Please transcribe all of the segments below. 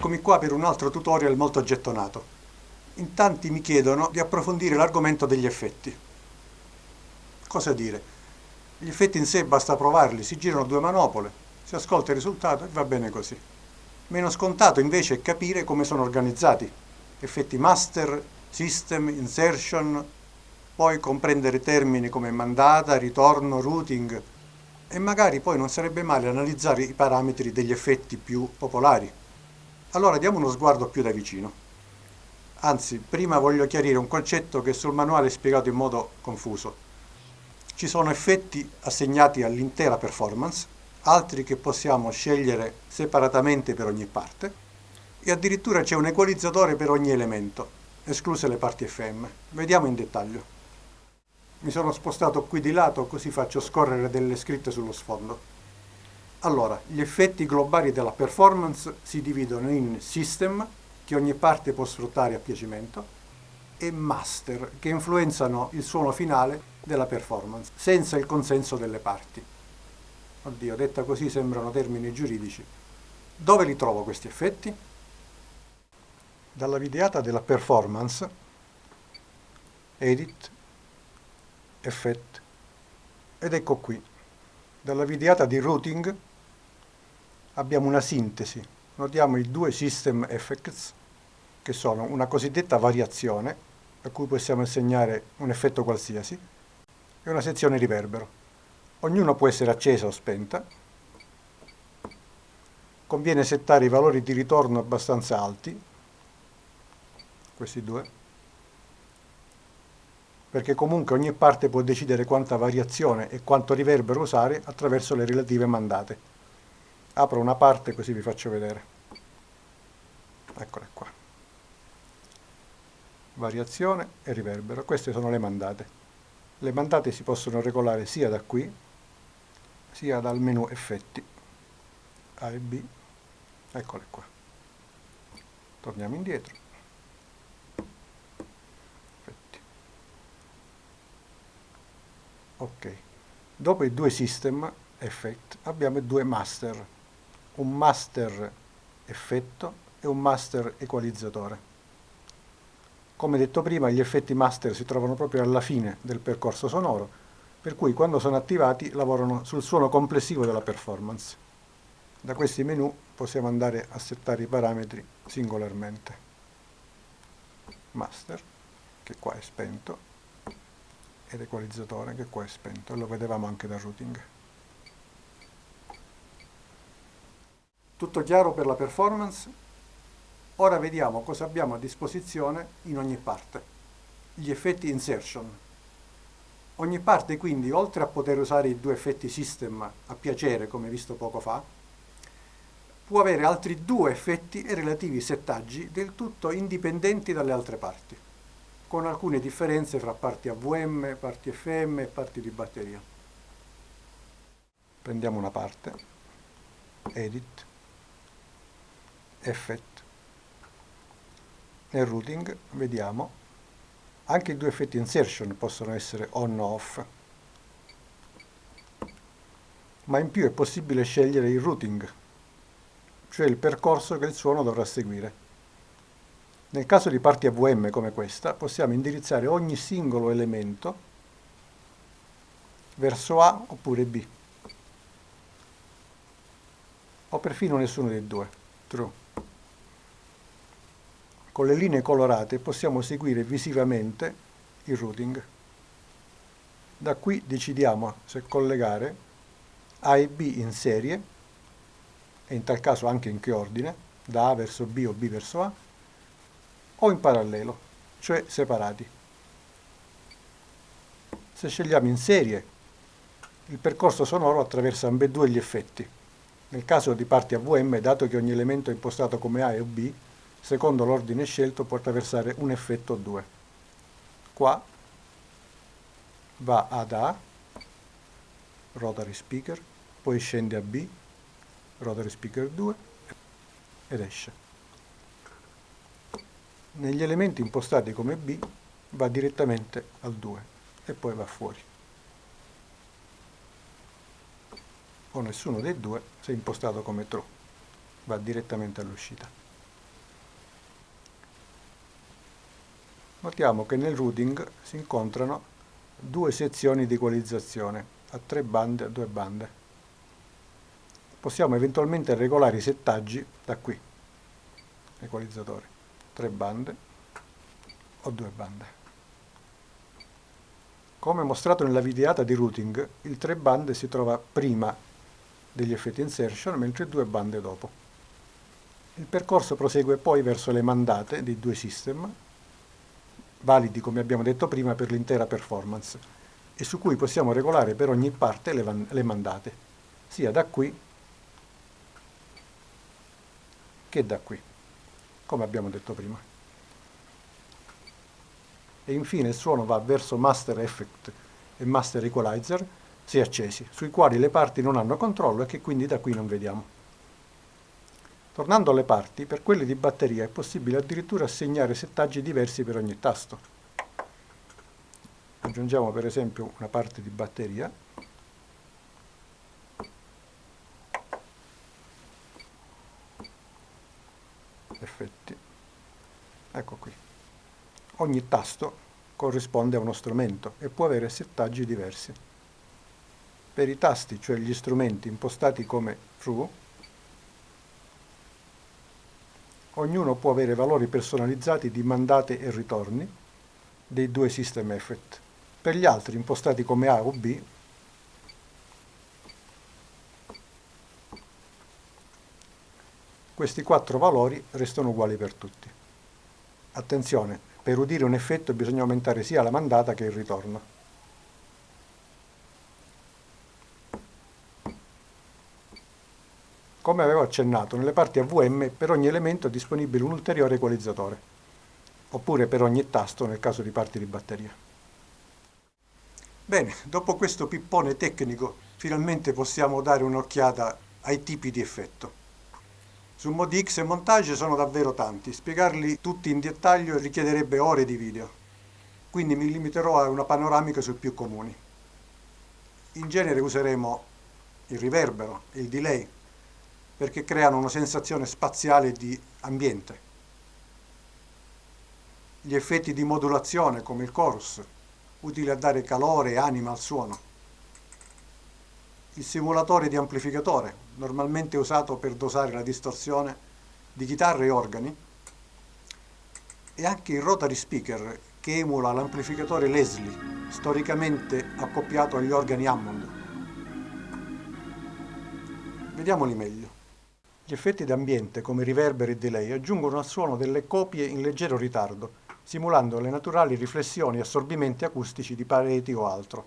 Eccomi qua per un altro tutorial molto gettonato. In tanti mi chiedono di approfondire l'argomento degli effetti. Cosa dire? Gli effetti in sé basta provarli, si girano due manopole, si ascolta il risultato e va bene così. Meno scontato invece è capire come sono organizzati. Effetti master, system, insertion, poi comprendere termini come mandata, ritorno, routing e magari poi non sarebbe male analizzare i parametri degli effetti più popolari. Allora diamo uno sguardo più da vicino. Anzi, prima voglio chiarire un concetto che sul manuale è spiegato in modo confuso. Ci sono effetti assegnati all'intera performance, altri che possiamo scegliere separatamente per ogni parte, e addirittura c'è un equalizzatore per ogni elemento, escluse le parti FM. Vediamo in dettaglio. Mi sono spostato qui di lato così faccio scorrere delle scritte sullo sfondo. Allora, gli effetti globali della performance si dividono in system, che ogni parte può sfruttare a piacimento, e master, che influenzano il suono finale della performance, senza il consenso delle parti. Oddio, detta così sembrano termini giuridici. Dove li trovo questi effetti? Dalla videata della performance, Edit, Effect, ed ecco qui. Dalla videata di Routing abbiamo una sintesi. Notiamo i due System Effects, che sono una cosiddetta variazione, a cui possiamo assegnare un effetto qualsiasi, e una sezione riverbero. Ognuno può essere accesa o spenta. Conviene settare i valori di ritorno abbastanza alti, questi due, perché comunque ogni parte può decidere quanta variazione e quanto riverbero usare attraverso le relative mandate. Apro una parte così vi faccio vedere. Eccole qua. Variazione e riverbero. Queste sono le mandate. Le mandate si possono regolare sia da qui, sia dal menu effetti. A e B. Eccole qua. Torniamo indietro. Effetti. Ok. Dopo i due system effect abbiamo i due master. Un master effetto e un master equalizzatore. Come detto prima, gli effetti master si trovano proprio alla fine del percorso sonoro, per cui quando sono attivati lavorano sul suono complessivo della performance. Da questi menu possiamo andare a settare i parametri singolarmente. Master, che qua è spento, ed equalizzatore, che qua è spento, lo vedevamo anche dal routing. Tutto chiaro per la performance? Ora vediamo cosa abbiamo a disposizione in ogni parte. Gli effetti insertion. Ogni parte quindi, oltre a poter usare i due effetti system a piacere, come visto poco fa, può avere altri due effetti e relativi settaggi del tutto indipendenti dalle altre parti, con alcune differenze fra parti AVM, parti FM e parti di batteria. Prendiamo una parte, Edit, Effect. Nel routing vediamo anche i due effetti insertion possono essere on o off, ma in più è possibile scegliere il routing, cioè il percorso che il suono dovrà seguire. Nel caso di parti AVM come questa possiamo indirizzare ogni singolo elemento verso A oppure B, o perfino nessuno dei due, true. Con le linee colorate possiamo seguire visivamente il routing. Da qui decidiamo se collegare A e B in serie, e in tal caso anche in che ordine, da A verso B o B verso A, o in parallelo, cioè separati. Se scegliamo in serie, il percorso sonoro attraversa ambedue gli effetti. Nel caso di parti AVM, dato che ogni elemento è impostato come A o B, secondo l'ordine scelto può attraversare un effetto o due. Qua va ad A, rotary speaker, poi scende a B, rotary speaker 2, ed esce. Negli elementi impostati come B va direttamente al 2 e poi va fuori. O nessuno dei due se impostato come true, va direttamente all'uscita. Notiamo che nel routing si incontrano due sezioni di equalizzazione a 3 bande e a 2 bande. Possiamo eventualmente regolare i settaggi da qui, equalizzatore, 3 bande o 2 bande. Come mostrato nella videata di routing, il 3 bande si trova prima degli effetti insertion, mentre 2 bande dopo. Il percorso prosegue poi verso le mandate dei due system, validi come abbiamo detto prima per l'intera performance, e su cui possiamo regolare per ogni parte le mandate, sia da qui che da qui, come abbiamo detto prima. E infine il suono va verso Master Effect e Master Equalizer, se accesi, sui quali le parti non hanno controllo e che quindi da qui non vediamo. Tornando alle parti, per quelle di batteria è possibile addirittura assegnare settaggi diversi per ogni tasto. Aggiungiamo per esempio una parte di batteria. Effetti. Ecco qui. Ogni tasto corrisponde a uno strumento e può avere settaggi diversi. Per i tasti, cioè gli strumenti impostati come true, ognuno può avere valori personalizzati di mandate e ritorni dei due system effect. Per gli altri, impostati come A o B, questi 4 valori restano uguali per tutti. Attenzione, per udire un effetto bisogna aumentare sia la mandata che il ritorno. Come avevo accennato, nelle parti AVM per ogni elemento è disponibile un ulteriore equalizzatore, oppure per ogni tasto nel caso di parti di batteria. Bene, dopo questo pippone tecnico, finalmente possiamo dare un'occhiata ai tipi di effetto. Su ModiX e Montage sono davvero tanti, spiegarli tutti in dettaglio richiederebbe ore di video, quindi mi limiterò a una panoramica sui più comuni. In genere useremo il riverbero e il delay, perché creano una sensazione spaziale di ambiente. Gli effetti di modulazione, come il chorus, utili a dare calore e anima al suono. Il simulatore di amplificatore, normalmente usato per dosare la distorsione di chitarre e organi, e anche il rotary speaker, che emula l'amplificatore Leslie, storicamente accoppiato agli organi Hammond. Vediamoli meglio. Gli effetti d'ambiente, come riverberi e delay, aggiungono al suono delle copie in leggero ritardo, simulando le naturali riflessioni e assorbimenti acustici di pareti o altro.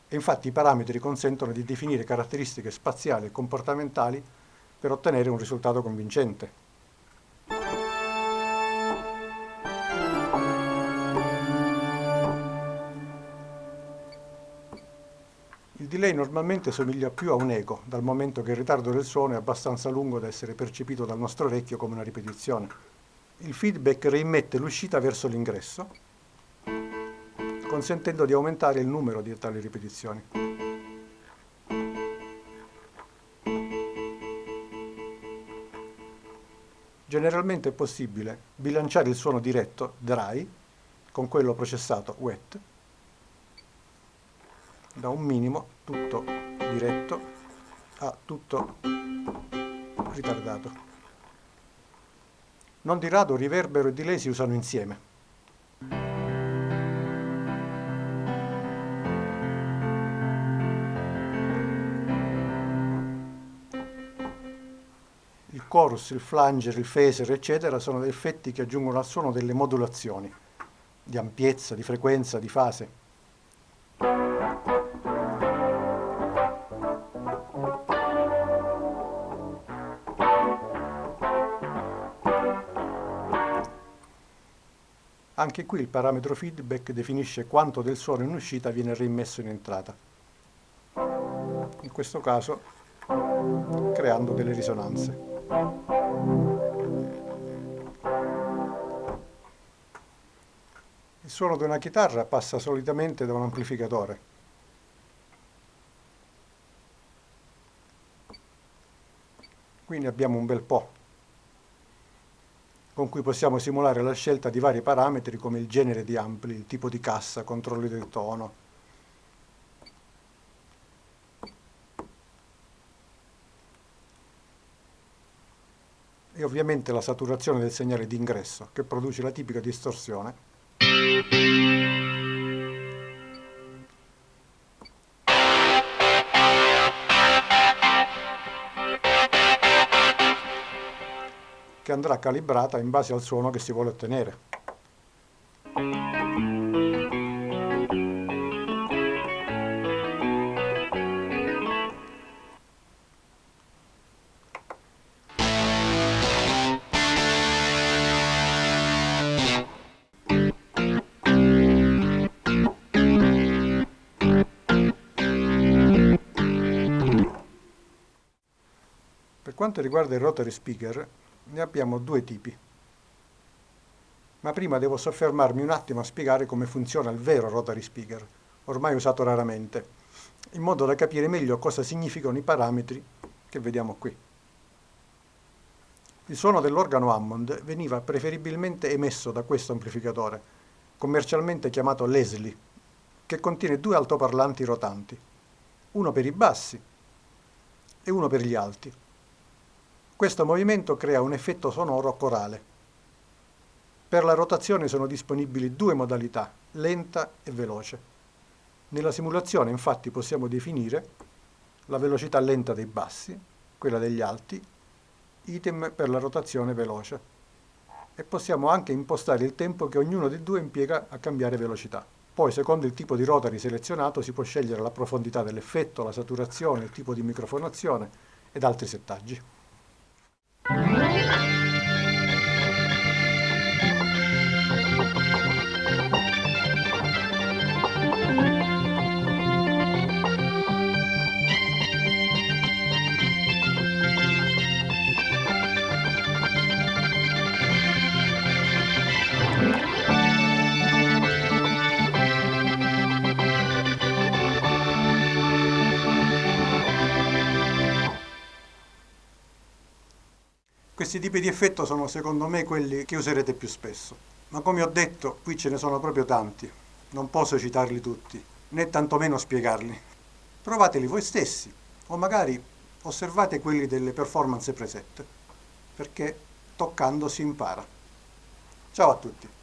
E infatti i parametri consentono di definire caratteristiche spaziali e comportamentali per ottenere un risultato convincente. Il delay normalmente somiglia più a un eco, dal momento che il ritardo del suono è abbastanza lungo da essere percepito dal nostro orecchio come una ripetizione. Il feedback reimmette l'uscita verso l'ingresso, consentendo di aumentare il numero di tali ripetizioni. Generalmente è possibile bilanciare il suono diretto, dry, con quello processato, wet, da un minimo tutto diretto a tutto ritardato. Non di rado riverbero e delay si usano insieme. Il chorus, il flanger, il phaser, eccetera, sono effetti che aggiungono al suono delle modulazioni di ampiezza, di frequenza, di fase. Anche qui il parametro feedback definisce quanto del suono in uscita viene rimesso in entrata. In questo caso creando delle risonanze. Il suono di una chitarra passa solitamente da un amplificatore. Qui ne abbiamo un bel po'. con cui possiamo simulare la scelta di vari parametri come il genere di ampli, il tipo di cassa, controlli del tono. E ovviamente la saturazione del segnale di ingresso, che produce la tipica distorsione. Che andrà calibrata in base al suono che si vuole ottenere. Per quanto riguarda il rotary speaker, ne abbiamo due tipi. Ma prima devo soffermarmi un attimo a spiegare come funziona il vero rotary speaker, ormai usato raramente, in modo da capire meglio cosa significano i parametri che vediamo qui. Il suono dell'organo Hammond veniva preferibilmente emesso da questo amplificatore, commercialmente chiamato Leslie, che contiene due altoparlanti rotanti, uno per i bassi e uno per gli alti. Questo movimento crea un effetto sonoro corale. Per la rotazione sono disponibili due modalità, lenta e veloce. Nella simulazione infatti possiamo definire la velocità lenta dei bassi, quella degli alti, idem per la rotazione veloce. E possiamo anche impostare il tempo che ognuno dei due impiega a cambiare velocità. Poi, secondo il tipo di rotary selezionato, si può scegliere la profondità dell'effetto, la saturazione, il tipo di microfonazione ed altri settaggi. Questi tipi di effetto sono secondo me quelli che userete più spesso, ma come ho detto qui ce ne sono proprio tanti, non posso citarli tutti, né tantomeno spiegarli. Provateli voi stessi, o magari osservate quelli delle performance preset, perché toccando si impara. Ciao a tutti!